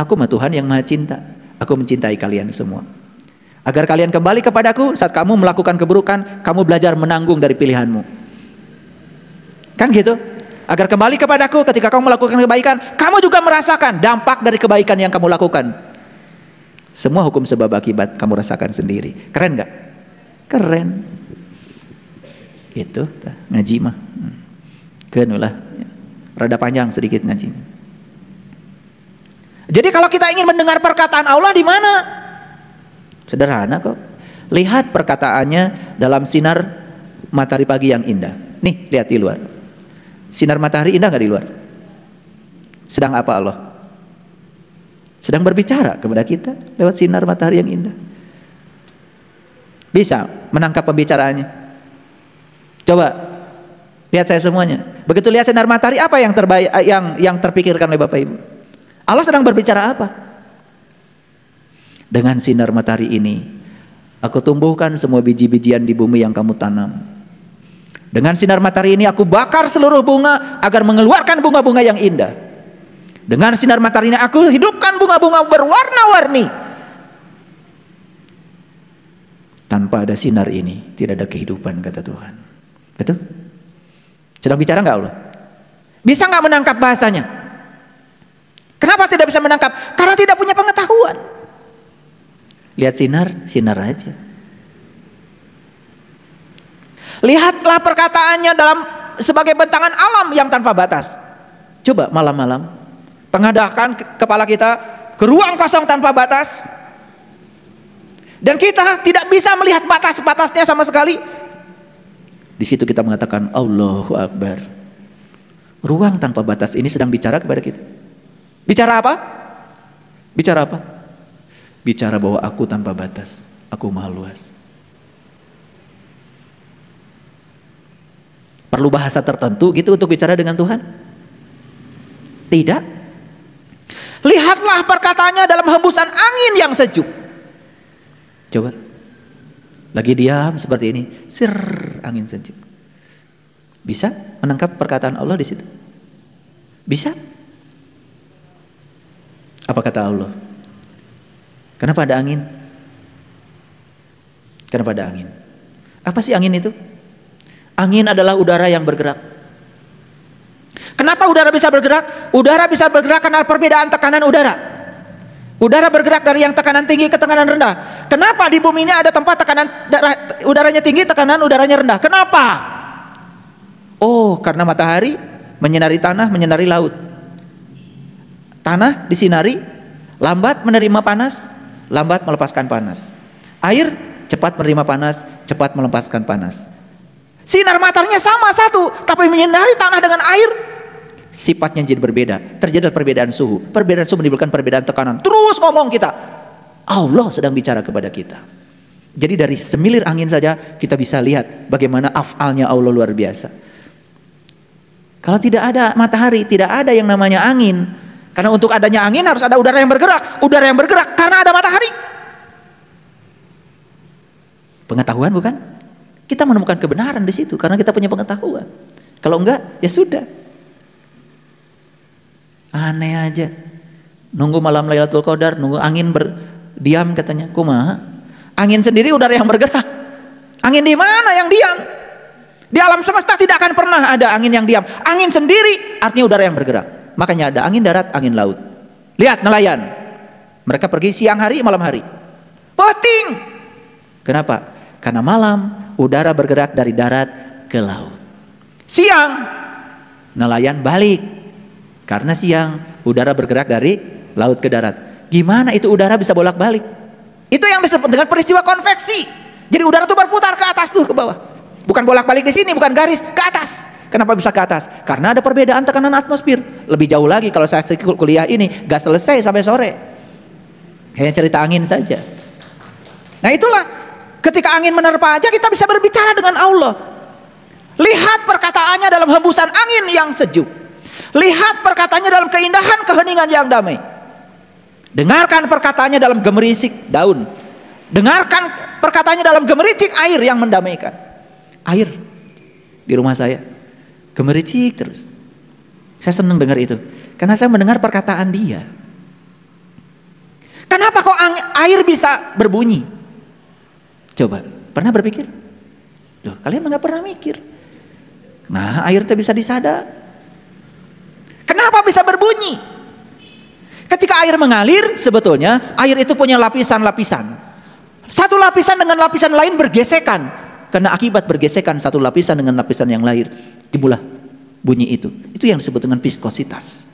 Aku mah Tuhan yang maha cinta. Aku mencintai kalian semua. Agar kalian kembali kepadaku saat kamu melakukan keburukan, kamu belajar menanggung dari pilihanmu. Kan gitu? Agar kembali kepadaku ketika kamu melakukan kebaikan, kamu juga merasakan dampak dari kebaikan yang kamu lakukan. Semua hukum sebab akibat kamu rasakan sendiri. Keren gak? Keren. Itu ngaji mah. Kenulah. Rada panjang sedikit ngaji. Jadi kalau kita ingin mendengar perkataan Allah di mana? Sederhana kok. Lihat perkataannya dalam sinar matahari pagi yang indah. Nih, lihat di luar. Sinar matahari indah gak di luar? Sedang apa Allah? Sedang berbicara kepada kita lewat sinar matahari yang indah. Bisa menangkap pembicaraannya? Coba lihat saya semuanya. Begitu lihat sinar matahari, apa yang terbaik, yang terpikirkan oleh Bapak Ibu? Allah sedang berbicara apa? Dengan sinar matahari ini, aku tumbuhkan semua biji-bijian di bumi yang kamu tanam. Dengan sinar matahari ini aku bakar seluruh bunga agar mengeluarkan bunga-bunga yang indah. Dengan sinar matahari ini aku hidupkan bunga-bunga berwarna-warni. Tanpa ada sinar ini tidak ada kehidupan, kata Tuhan. Betul? Sedang bicara nggak Allah? Bisa nggak menangkap bahasanya? Kenapa tidak bisa menangkap? Karena tidak punya pengetahuan. Lihat sinar, sinar aja. Lihatlah perkataannya dalam sebagai bentangan alam yang tanpa batas. Coba malam-malam tengadahkan kepala kita ke ruang kosong tanpa batas, dan kita tidak bisa melihat batas-batasnya sama sekali. Di situ kita mengatakan Allahu Akbar. Ruang tanpa batas ini sedang bicara kepada kita. Bicara apa? Bicara apa? Bicara bahwa aku tanpa batas, aku maha luas. Perlu bahasa tertentu gitu untuk bicara dengan Tuhan? Tidak. Lihatlah perkataannya dalam hembusan angin yang sejuk. Coba. Lagi diam seperti ini, sir, angin sejuk. Bisa menangkap perkataan Allah di situ? Bisa? Apa kata Allah? Kenapa ada angin? Kenapa ada angin? Apa sih angin itu? Angin adalah udara yang bergerak. Kenapa udara bisa bergerak? Udara bisa bergerak karena perbedaan tekanan udara. Udara bergerak dari yang tekanan tinggi ke tekanan rendah. Kenapa di bumi ini ada tempat tekanan udaranya tinggi, tekanan udaranya rendah? Kenapa? Oh, karena matahari menyinari tanah, menyinari laut. Tanah disinari, lambat menerima panas, lambat melepaskan panas. Air cepat menerima panas, cepat melepaskan panas. Sinar mataharinya sama satu, tapi menyinari tanah dengan air, sifatnya jadi berbeda. Terjadi perbedaan suhu. Perbedaan suhu menimbulkan perbedaan tekanan. Terus ngomong kita, Allah sedang bicara kepada kita. Jadi dari semilir angin saja kita bisa lihat bagaimana af'alnya Allah luar biasa. Kalau tidak ada matahari, tidak ada yang namanya angin. Karena untuk adanya angin harus ada udara yang bergerak. Udara yang bergerak karena ada matahari. Pengetahuan bukan? Kita menemukan kebenaran di situ karena kita punya pengetahuan. Kalau enggak, ya sudah. Aneh aja. Nunggu malam Lailatul Qadar, nunggu angin berdiam katanya. Kumaha? Angin sendiri udara yang bergerak. Angin di mana yang diam? Di alam semesta tidak akan pernah ada angin yang diam. Angin sendiri artinya udara yang bergerak. Makanya ada angin darat, angin laut. Lihat nelayan. Mereka pergi siang hari, malam hari. Puting. Kenapa? Karena malam udara bergerak dari darat ke laut. Siang nelayan balik. Karena siang udara bergerak dari laut ke darat. Gimana itu udara bisa bolak-balik? Itu yang disebut dengan peristiwa konveksi. Jadi udara itu berputar ke atas tuh, ke bawah. Bukan bolak-balik di sini, bukan garis, ke atas. Kenapa bisa ke atas? Karena ada perbedaan tekanan atmosfer. Lebih jauh lagi kalau saya kuliah ini gak selesai sampai sore. Hanya cerita angin saja. Nah itulah, ketika angin menerpa aja kita bisa berbicara dengan Allah. Lihat perkataannya dalam hembusan angin yang sejuk. Lihat perkataannya dalam keindahan keheningan yang damai. Dengarkan perkataannya dalam gemericik daun. Dengarkan perkataannya dalam gemericik air yang mendamaikan. Air di rumah saya gemericik terus. Saya senang dengar itu karena saya mendengar perkataan dia. Kenapa kok air bisa berbunyi? Coba, pernah berpikir? Loh, kalian nggak pernah mikir. Nah, air itu bisa disada. Kenapa bisa berbunyi? Ketika air mengalir, sebetulnya air itu punya lapisan-lapisan. Satu lapisan dengan lapisan lain bergesekan. Karena akibat bergesekan satu lapisan dengan lapisan yang lain, timbullah bunyi itu. Itu yang disebut dengan viskositas.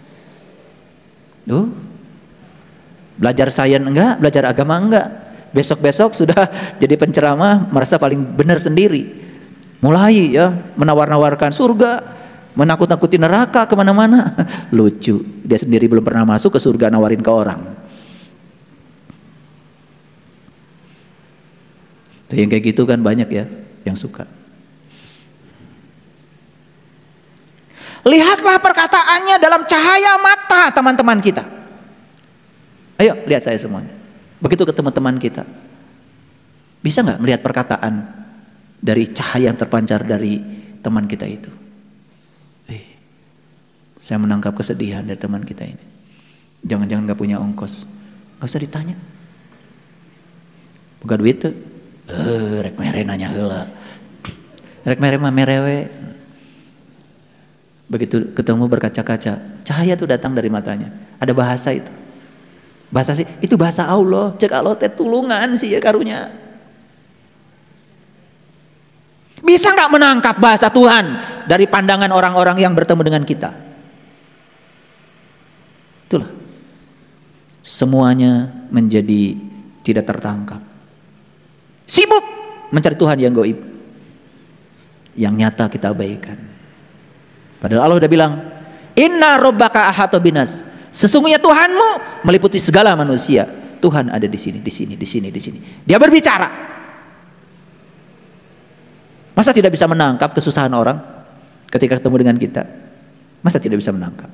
Belajar sains enggak, belajar agama enggak. Besok-besok sudah jadi penceramah, merasa paling benar sendiri. Mulai ya menawar-nawarkan surga, menakut-nakuti neraka kemana-mana. Lucu, dia sendiri belum pernah masuk ke surga, nawarin ke orang. Tuh, yang kayak gitu kan banyak ya yang suka. Lihatlah perkataannya dalam cahaya mata teman-teman kita. Ayo lihat saya semuanya. Begitu ke teman-teman kita, bisa nggak melihat perkataan dari cahaya yang terpancar dari teman kita itu? Saya menangkap kesedihan dari teman kita ini. Jangan-jangan nggak punya ongkos, nggak usah ditanya. Buka duit tuh, rek mere nanya heula, rek mere mah merewe. Begitu ketemu berkaca-kaca, cahaya tuh datang dari matanya. Ada bahasa itu. Bahasa sih, itu bahasa Allah. Cek Allah teh tulungan sih ya karunya. Bisa nggak menangkap bahasa Tuhan dari pandangan orang-orang yang bertemu dengan kita? Itulah. Semuanya menjadi tidak tertangkap. Sibuk mencari Tuhan yang gaib. Yang nyata kita abaikan. Padahal Allah udah bilang, Inna rabbaka ahata binas. Sesungguhnya Tuhanmu meliputi segala manusia. Tuhan ada di sini, di sini, di sini, di sini. Dia berbicara. Masa tidak bisa menangkap kesusahan orang ketika ketemu dengan kita? Masa tidak bisa menangkap?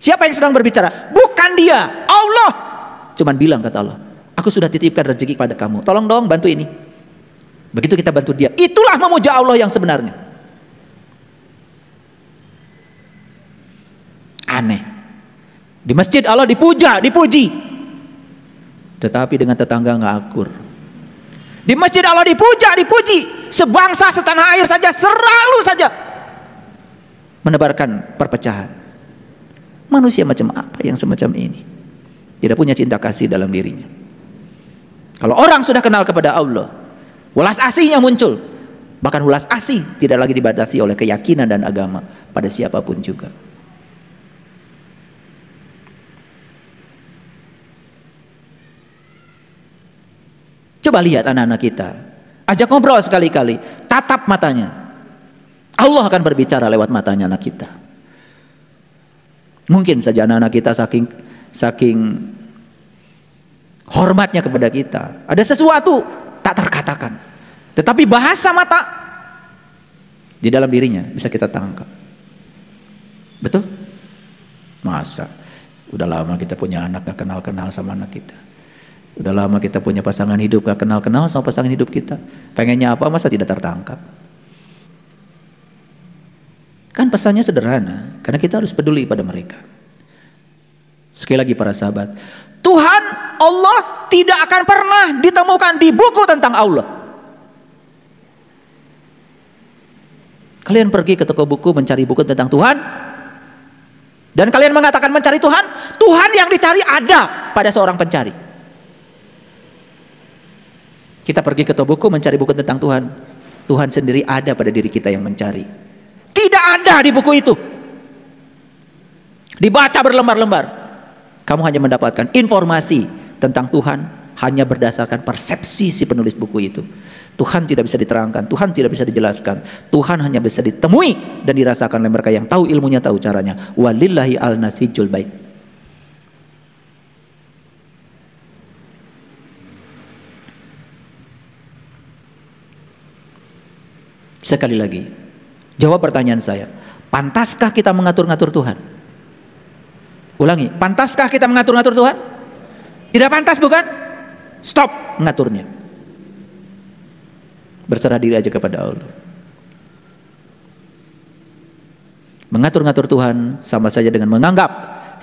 Siapa yang sedang berbicara? Bukan dia, Allah. Cuman bilang kata Allah, aku sudah titipkan rezeki pada kamu. Tolong dong bantu ini. Begitu kita bantu dia, itulah memuja Allah yang sebenarnya. Aneh. Di masjid Allah dipuja, dipuji. Tetapi dengan tetangga nggak akur. Di masjid Allah dipuja, dipuji. Sebangsa setanah air saja selalu saja menebarkan perpecahan. Manusia macam apa yang semacam ini? Tidak punya cinta kasih dalam dirinya. Kalau orang sudah kenal kepada Allah, welas asihnya muncul. Bahkan welas asih tidak lagi dibatasi oleh keyakinan dan agama pada siapapun juga. Coba lihat anak-anak kita, ajak ngobrol sekali-kali, tatap matanya. Allah akan berbicara lewat matanya anak kita. Mungkin saja anak-anak kita saking hormatnya kepada kita, ada sesuatu tak terkatakan, tetapi bahasa mata di dalam dirinya bisa kita tangkap. Betul? Masa udah lama kita punya anak gak kenal-kenal sama anak kita. Udah lama kita punya pasangan hidup gak kenal-kenal sama pasangan hidup kita. Pengennya apa, masa tidak tertangkap? Kan pesannya sederhana, karena kita harus peduli pada mereka. Sekali lagi para sahabat, Tuhan Allah tidak akan pernah ditemukan di buku tentang Allah. Kalian pergi ke toko buku mencari buku tentang Tuhan, dan kalian mengatakan mencari Tuhan, Tuhan yang dicari ada pada seorang pencari. Kita pergi ke toko buku mencari buku tentang Tuhan, Tuhan sendiri ada pada diri kita yang mencari. Tidak ada di buku itu. Dibaca berlembar-lembar, kamu hanya mendapatkan informasi tentang Tuhan hanya berdasarkan persepsi si penulis buku itu. Tuhan tidak bisa diterangkan, Tuhan tidak bisa dijelaskan. Tuhan hanya bisa ditemui dan dirasakan oleh mereka yang tahu ilmunya, tahu caranya. Walillahi al-nasijul bait. Sekali lagi, jawab pertanyaan saya, pantaskah kita mengatur-ngatur Tuhan? Ulangi, pantaskah kita mengatur-ngatur Tuhan? Tidak pantas, bukan? Stop mengaturnya. Berserah diri aja kepada Allah. Mengatur-ngatur Tuhan sama saja dengan menganggap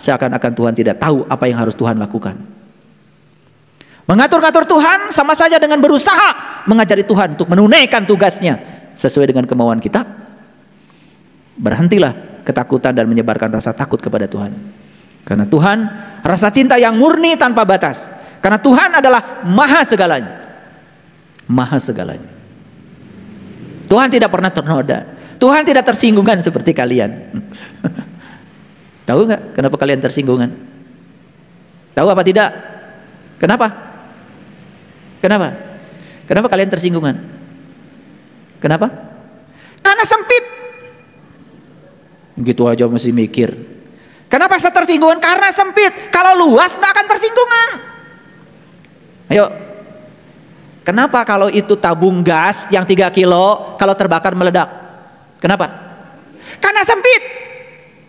seakan-akan Tuhan tidak tahu apa yang harus Tuhan lakukan. Mengatur-ngatur Tuhan sama saja dengan berusaha mengajari Tuhan untuk menunaikan tugasnya sesuai dengan kemauan kita. Berhentilah ketakutan dan menyebarkan rasa takut kepada Tuhan. Karena Tuhan rasa cinta yang murni tanpa batas. Karena Tuhan adalah maha segalanya. Maha segalanya. Tuhan tidak pernah ternoda. Tuhan tidak tersinggungan seperti kalian. Tahu nggak kenapa kalian tersinggungan? Tahu apa tidak? Kenapa? Kenapa? Kenapa kalian tersinggungan? Kenapa? Karena sempit. Gitu aja mesti mikir. Kenapa saya tersinggungan? Karena sempit. Kalau luas nggak akan tersinggungan. Ayo. Kenapa kalau itu tabung gas yang 3 kilo kalau terbakar meledak? Kenapa? Karena sempit.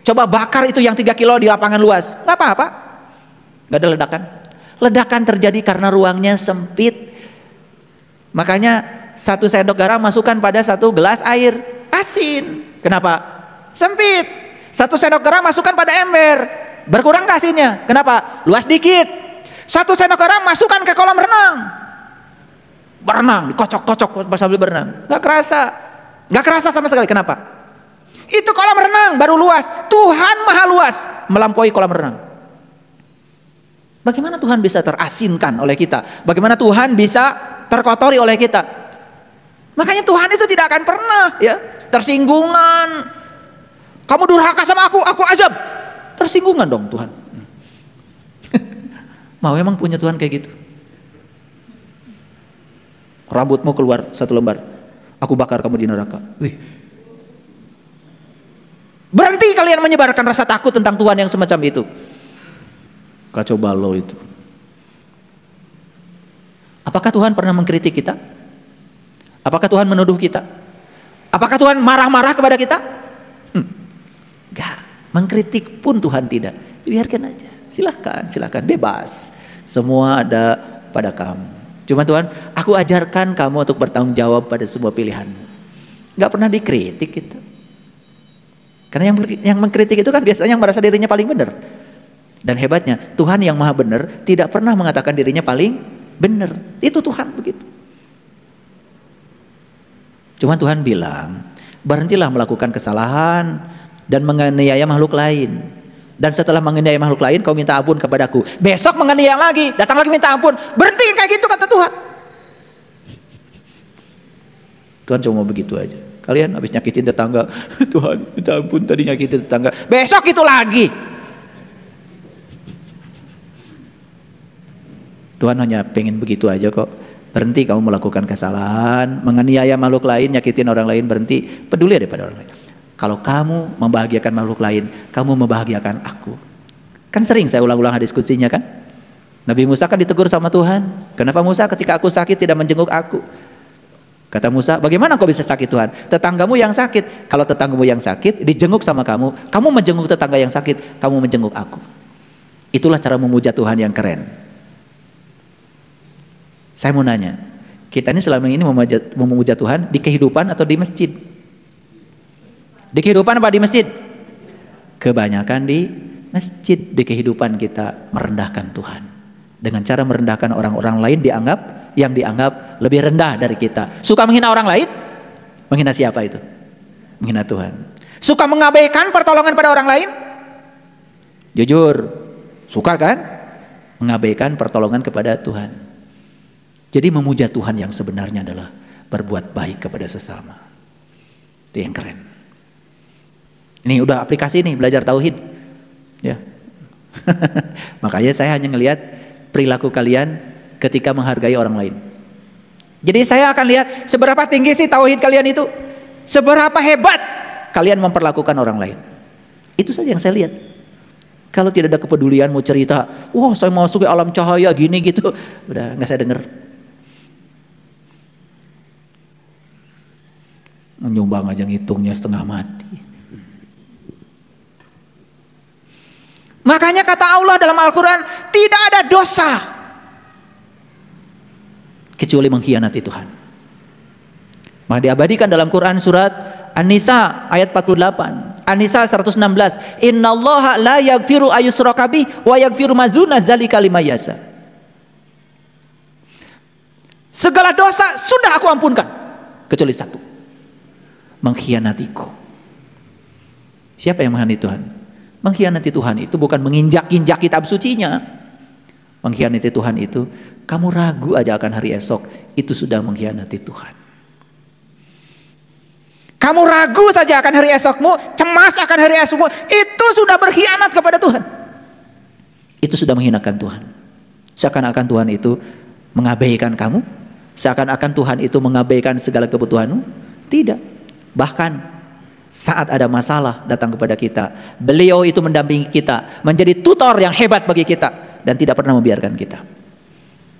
Coba bakar itu yang 3 kilo di lapangan luas. Nggak apa-apa. Nggak ada ledakan. Ledakan terjadi karena ruangnya sempit. Makanya 1 sendok garam masukkan pada 1 gelas air asin. Kenapa? Sempit. 1 sendok garam masukkan pada ember. Berkurang ke asinnya. Kenapa? Luas dikit. 1 sendok garam masukkan ke kolam renang. Berenang, dikocok-kocok sambil berenang. Gak kerasa. Gak kerasa sama sekali. Kenapa? Itu kolam renang baru luas. Tuhan maha luas melampaui kolam renang. Bagaimana Tuhan bisa terasinkan oleh kita? Bagaimana Tuhan bisa terkotori oleh kita? Makanya Tuhan itu tidak akan pernah ya tersinggungan. Kamu durhaka sama aku azab. Tersinggungan dong Tuhan. Mau emang punya Tuhan kayak gitu? Rambutmu keluar 1 lembar, aku bakar kamu di neraka. Wih. Berhenti kalian menyebarkan rasa takut tentang Tuhan yang semacam itu. Kacau balau itu. Apakah Tuhan pernah mengkritik kita? Apakah Tuhan menuduh kita? Apakah Tuhan marah-marah kepada kita? Enggak. Mengkritik pun Tuhan tidak. Biarkan aja. Silahkan, bebas. Semua ada pada kamu. Cuma Tuhan, aku ajarkan kamu untuk bertanggung jawab pada semua pilihanmu. Enggak pernah dikritik gitu. Karena yang mengkritik itu kan biasanya yang merasa dirinya paling benar. Dan hebatnya Tuhan yang maha benar tidak pernah mengatakan dirinya paling benar. Itu Tuhan begitu. Cuma Tuhan bilang, berhentilah melakukan kesalahan dan menganiaya makhluk lain. Dan setelah menganiaya makhluk lain kau minta ampun kepadaku. Besok menganiaya lagi, datang lagi minta ampun. Berhenti kayak gitu kata Tuhan. Tuhan cuma begitu aja. Kalian habis nyakitin tetangga, Tuhan minta ampun tadi nyakitin tetangga. Besok itu lagi. Tuhan hanya pengen begitu aja kok. Berhenti kamu melakukan kesalahan, menganiaya makhluk lain, nyakitin orang lain, berhenti. Peduli ada pada orang lain. Kalau kamu membahagiakan makhluk lain, kamu membahagiakan aku. Kan sering saya ulang-ulang diskusinya kan. Nabi Musa kan ditegur sama Tuhan. Kenapa Musa ketika aku sakit tidak menjenguk aku? Kata Musa, bagaimana kau bisa sakit Tuhan? Tetanggamu yang sakit. Kalau tetanggamu yang sakit dijenguk sama kamu, kamu menjenguk tetangga yang sakit, kamu menjenguk aku. Itulah cara memuja Tuhan yang keren. Saya mau nanya, kita ini selama ini memuja Tuhan di kehidupan atau di masjid? Di kehidupan apa di masjid? Kebanyakan di masjid. Di kehidupan kita merendahkan Tuhan. Dengan cara merendahkan orang-orang lain yang dianggap lebih rendah dari kita. Suka menghina orang lain? Menghina siapa itu? Menghina Tuhan. Suka mengabaikan pertolongan pada orang lain? Jujur, suka kan? Mengabaikan pertolongan kepada Tuhan. Jadi memuja Tuhan yang sebenarnya adalah berbuat baik kepada sesama. Itu yang keren. Ini udah aplikasi nih belajar tauhid. Ya. Makanya saya hanya ngelihat perilaku kalian ketika menghargai orang lain. Jadi saya akan lihat seberapa tinggi sih tauhid kalian itu. Seberapa hebat kalian memperlakukan orang lain. Itu saja yang saya lihat. Kalau tidak ada kepedulian mau cerita, wah saya mau masuk ke alam cahaya gini gitu, udah nggak saya dengar. Menyumbang aja ngitungnya setengah mati. Makanya kata Allah dalam Al-Quran, tidak ada dosa kecuali mengkhianati Tuhan. Maka diabadikan dalam Quran surat An-Nisa ayat 48. An-Nisa 116. Innallaha la yaghfiru ayyushraka bih wa yaghfiru ma dzuna dzalika liman yasha. Segala dosa sudah aku ampunkan, kecuali satu, mengkhianatiku. Siapa yang mengkhianati Tuhan? Mengkhianati Tuhan itu bukan menginjak-injak kitab sucinya. Mengkhianati Tuhan itu, kamu ragu aja akan hari esok, itu sudah mengkhianati Tuhan. Kamu ragu saja akan hari esokmu, cemas akan hari esokmu, itu sudah berkhianat kepada Tuhan. Itu sudah menghinakan Tuhan. Seakan-akan Tuhan itu mengabaikan kamu, seakan-akan Tuhan itu mengabaikan segala kebutuhanmu. Tidak. Bahkan saat ada masalah datang kepada kita, beliau itu mendampingi kita, menjadi tutor yang hebat bagi kita, dan tidak pernah membiarkan kita.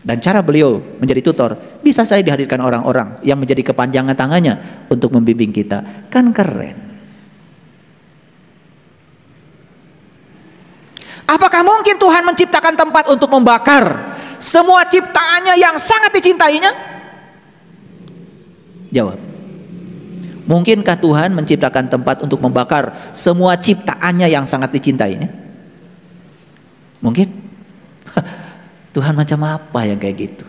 Dan cara beliau menjadi tutor, bisa saya dihadirkan orang-orang yang menjadi kepanjangan tangannya untuk membimbing kita. Kan keren. Apakah mungkin Tuhan menciptakan tempat untuk membakar semua ciptaannya yang sangat dicintainya? Jawab. Mungkinkah Tuhan menciptakan tempat untuk membakar semua ciptaannya yang sangat dicintainya? Mungkin? Tuhan macam apa yang kayak gitu?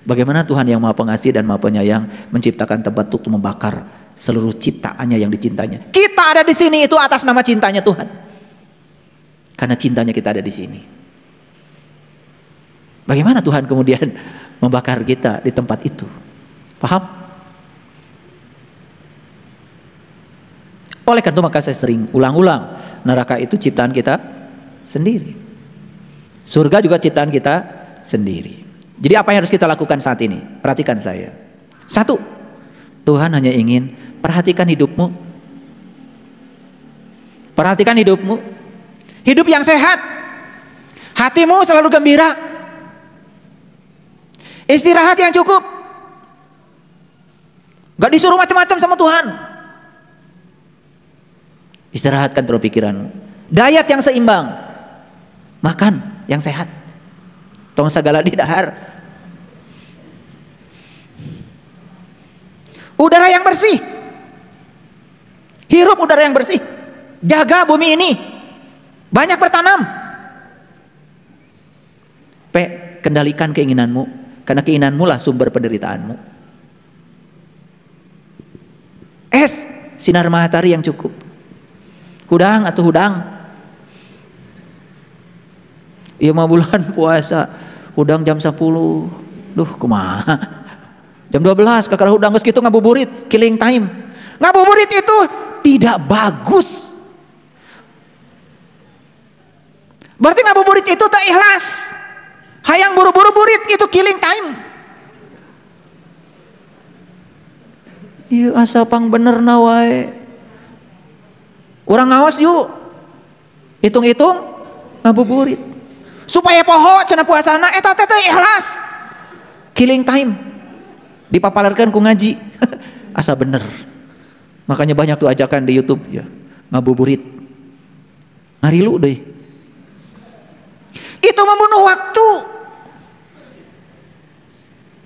Bagaimana Tuhan yang Maha Pengasih dan Maha Penyayang menciptakan tempat untuk membakar seluruh ciptaannya yang dicintanya? Kita ada di sini itu atas nama cintanya Tuhan. Karena cintanya kita ada di sini. Bagaimana Tuhan kemudian membakar kita di tempat itu? Paham? Oleh karena itu maka saya sering ulang-ulang, neraka itu ciptaan kita sendiri. Surga juga ciptaan kita sendiri. Jadi apa yang harus kita lakukan saat ini? Perhatikan saya. Satu, Tuhan hanya ingin perhatikan hidupmu. Perhatikan hidupmu. Hidup yang sehat. Hatimu selalu gembira. Istirahat yang cukup. Gak disuruh macam-macam sama Tuhan. Istirahatkan terus pikiranmu. Diet yang seimbang. Makan yang sehat. Tong segala di dahar. Udara yang bersih. Hirup udara yang bersih. Jaga bumi ini. Banyak bertanam. Kendalikan keinginanmu. Karena keinginanmu lah sumber penderitaanmu. Sinar matahari yang cukup. Hudang atau hudang. Iya 5 bulan puasa. Hudang jam 10. Duh kumaha. Jam 12 kakak hudang geus kitu ngabuburit, killing time. Ngabuburit itu tidak bagus. Berarti ngabuburit itu tak ikhlas. Hayang buru-buru burit itu killing time. Iya asa pang bener na wae. Urang ngaos yuk. Hitung-hitung ngabuburit. Supaya poho cenah puasana eta teh ikhlas. Killing time. Dipapalarkan ku ngaji. Asa bener. Makanya banyak tuh ajakan di YouTube ya. Ngabuburit. Ngarilu deh. Itu membunuh waktu.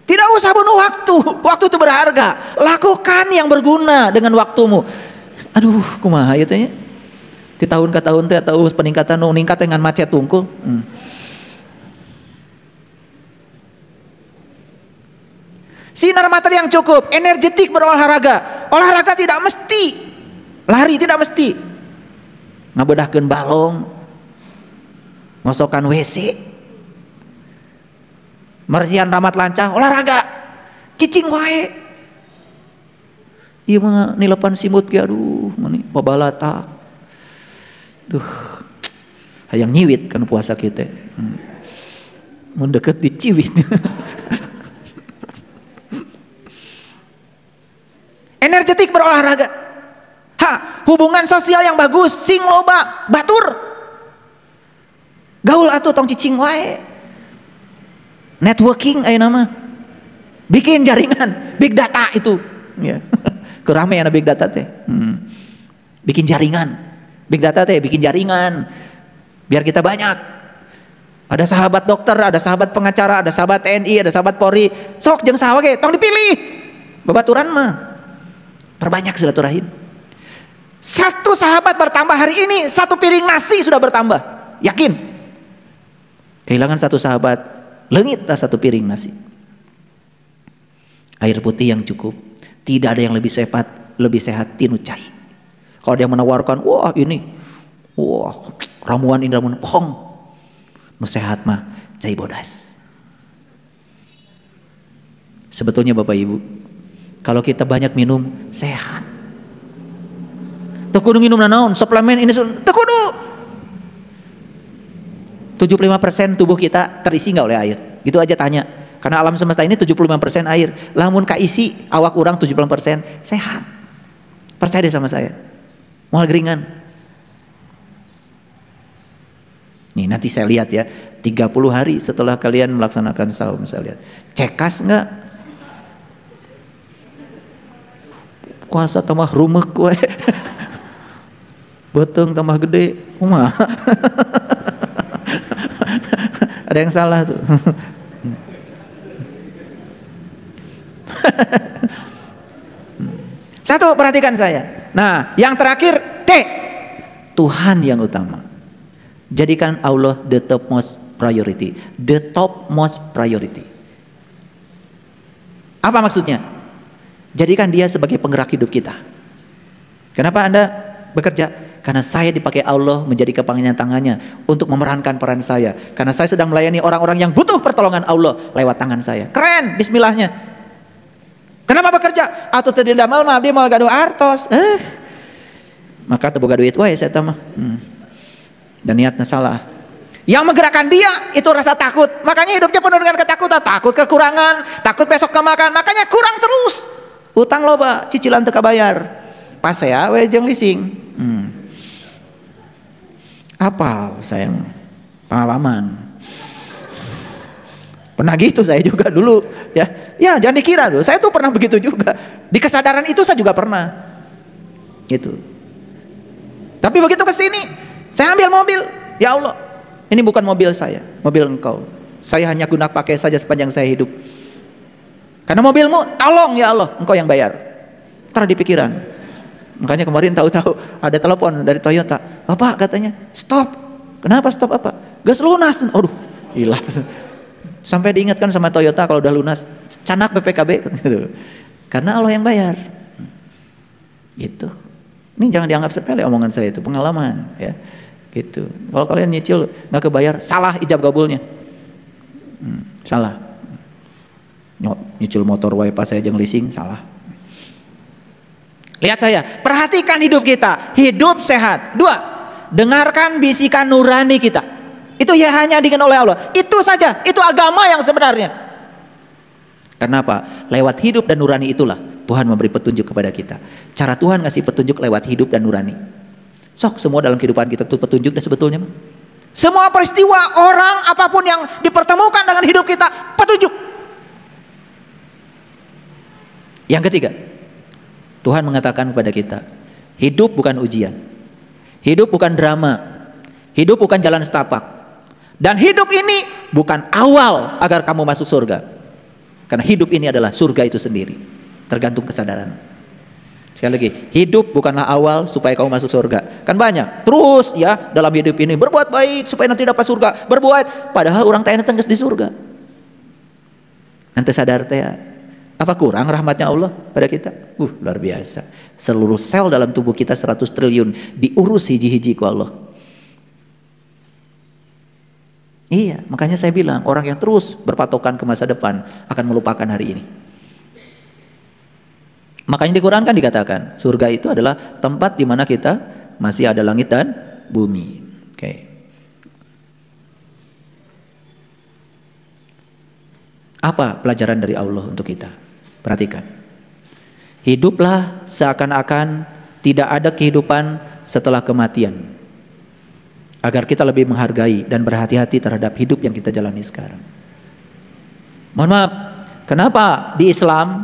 Tidak usah bunuh waktu. Waktu itu berharga. Lakukan yang berguna dengan waktumu. Aduh, kumaha ieu teh nya? Di tahun ke tahun teh tahu peningkatan nu ningkat dengan macet tungkul. Sinar matahari yang cukup, energetik berolahraga. Olahraga tidak mesti lari, tidak mesti ngabedahkeun balong, ngosokan WC, marsihan ramat lancah, olahraga, cicing wae. Ieu mah nilepan simut ge aduh, mani pabalatak. Duh. Hayang nyiwit kan puasa kita. Mun deket diciwit. Energetik berolahraga. Hubungan sosial yang bagus, sing loba, batur. Gaul atuh tong cicing wae. Networking aya nama. Bikin jaringan, big data itu. Ya. Kurame ana big data teh. Bikin jaringan. Big data teh bikin jaringan. Biar kita banyak. Ada sahabat dokter, ada sahabat pengacara, ada sahabat TNI, ada sahabat Polri. Sok jeung saha ge, tong dipilih. Babaturan mah. Perbanyak silaturahim. Satu sahabat bertambah hari ini, satu piring nasi sudah bertambah. Yakin? Kehilangan satu sahabat, leungit lah satu piring nasi. Air putih yang cukup. Tidak ada yang lebih sehat tinu cai. Kalau dia menawarkan, wah ini, wah ramuan ini ramuan, bohong. Nu sehat mah cai bodas. Sebetulnya Bapak Ibu, kalau kita banyak minum sehat. Teu kudu minum nanaon, suplemen ini teu kudu. 75% tubuh kita terisi nggak oleh air? Gitu aja tanya. Karena alam semesta ini 75% air. Lamun kaisi awak orang 75% sehat. Percaya deh sama saya. Moal geringan. Nih nanti saya lihat ya, 30 hari setelah kalian melaksanakan saum, saya lihat. Cekas nggak? Kuasa tambah rumek we. Beteng tambah gede. Kumaha? Ada yang salah tuh. Satu, perhatikan saya. Nah, yang terakhir T, Tuhan yang utama. Jadikan Allah the topmost priority. The topmost priority. Apa maksudnya? Jadikan dia sebagai penggerak hidup kita. Kenapa Anda bekerja? Karena saya dipakai Allah menjadi kepanjangan tangannya untuk memerankan peran saya. Karena saya sedang melayani orang-orang yang butuh pertolongan Allah lewat tangan saya. Keren, bismillahnya. Kenapa bekerja? Atau teu didamel mah abdi moal gaduh artos. Maka teu boga duit wae saya mah. Dan niatnya salah. Yang menggerakkan dia itu rasa takut. Makanya hidupnya penuh dengan ketakutan, takut kekurangan, takut besok gak makan, makanya kurang terus. Utang loba, cicilan teu kabayar. Pas saya we jeung leasing. Apal saya pengalaman. Pernah gitu saya juga dulu ya. Ya jangan dikira dulu, saya tuh pernah begitu juga. Di kesadaran itu saya juga pernah. Gitu. Tapi begitu ke sini, saya ambil mobil. Ya Allah, ini bukan mobil saya, mobil Engkau. Saya hanya guna pakai saja sepanjang saya hidup. Karena mobilmu, tolong ya Allah, Engkau yang bayar. Ntar di pikiran. Makanya kemarin tahu-tahu ada telepon dari Toyota. Bapak katanya, stop. Kenapa stop apa? Gas lunas. Aduh, hilaf. Sampai diingatkan sama Toyota kalau udah lunas, canak BPKB gitu. Karena Allah yang bayar. Gitu. Ini jangan dianggap sepele omongan saya itu, pengalaman ya. Gitu. Kalau kalian nyicil nggak kebayar, salah ijab kabulnya. Salah. Nyicil motor wae pas saya jeung leasing, salah. Lihat saya, perhatikan hidup kita, hidup sehat. 2, dengarkan bisikan nurani kita. Itu ya hanya dikenal oleh Allah. Itu saja, itu agama yang sebenarnya. Kenapa? Lewat hidup dan nurani itulah Tuhan memberi petunjuk kepada kita. Cara Tuhan ngasih petunjuk lewat hidup dan nurani. Sok semua dalam kehidupan kita itu petunjuk dan sebetulnya. Semua peristiwa, orang, apapun yang dipertemukan dengan hidup kita, petunjuk. Yang ketiga, Tuhan mengatakan kepada kita, hidup bukan ujian. Hidup bukan drama. Hidup bukan jalan setapak. Dan hidup ini bukan awal agar kamu masuk surga. Karena hidup ini adalah surga itu sendiri. Tergantung kesadaran. Sekali lagi, hidup bukanlah awal supaya kamu masuk surga. Kan banyak, terus ya dalam hidup ini berbuat baik supaya nanti dapat surga. Berbuat, padahal orang tanya tengges di surga. Nanti sadar teh, apa kurang rahmatnya Allah pada kita? Luar biasa. Seluruh sel dalam tubuh kita 100 triliun diurus hiji-hiji ku Allah. Iya, makanya saya bilang orang yang terus berpatokan ke masa depan akan melupakan hari ini. Makanya di Quran kan dikatakan surga itu adalah tempat di mana kita masih ada langit dan bumi. Oke. Apa pelajaran dari Allah untuk kita? Perhatikan. Hiduplah seakan-akan tidak ada kehidupan setelah kematian. Agar kita lebih menghargai dan berhati-hati terhadap hidup yang kita jalani sekarang. Mohon maaf, kenapa di Islam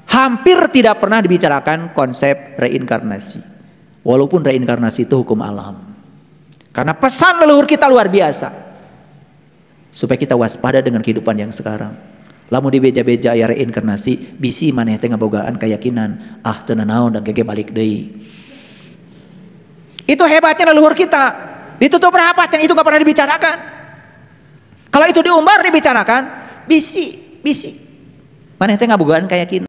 hampir tidak pernah dibicarakan konsep reinkarnasi. Walaupun reinkarnasi itu hukum alam. Karena pesan leluhur kita luar biasa. Supaya kita waspada dengan kehidupan yang sekarang. Lamun di beja-beja aya reinkarnasi, bisi maneh teh ngabogaan keyakinan, teu naon dan gege balik deui. Itu hebatnya leluhur kita. Ditutup rapat yang itu gak pernah dibicarakan. Kalau itu diumbar dibicarakan, bisi. Maneh teh ngabogaan kayak kieu.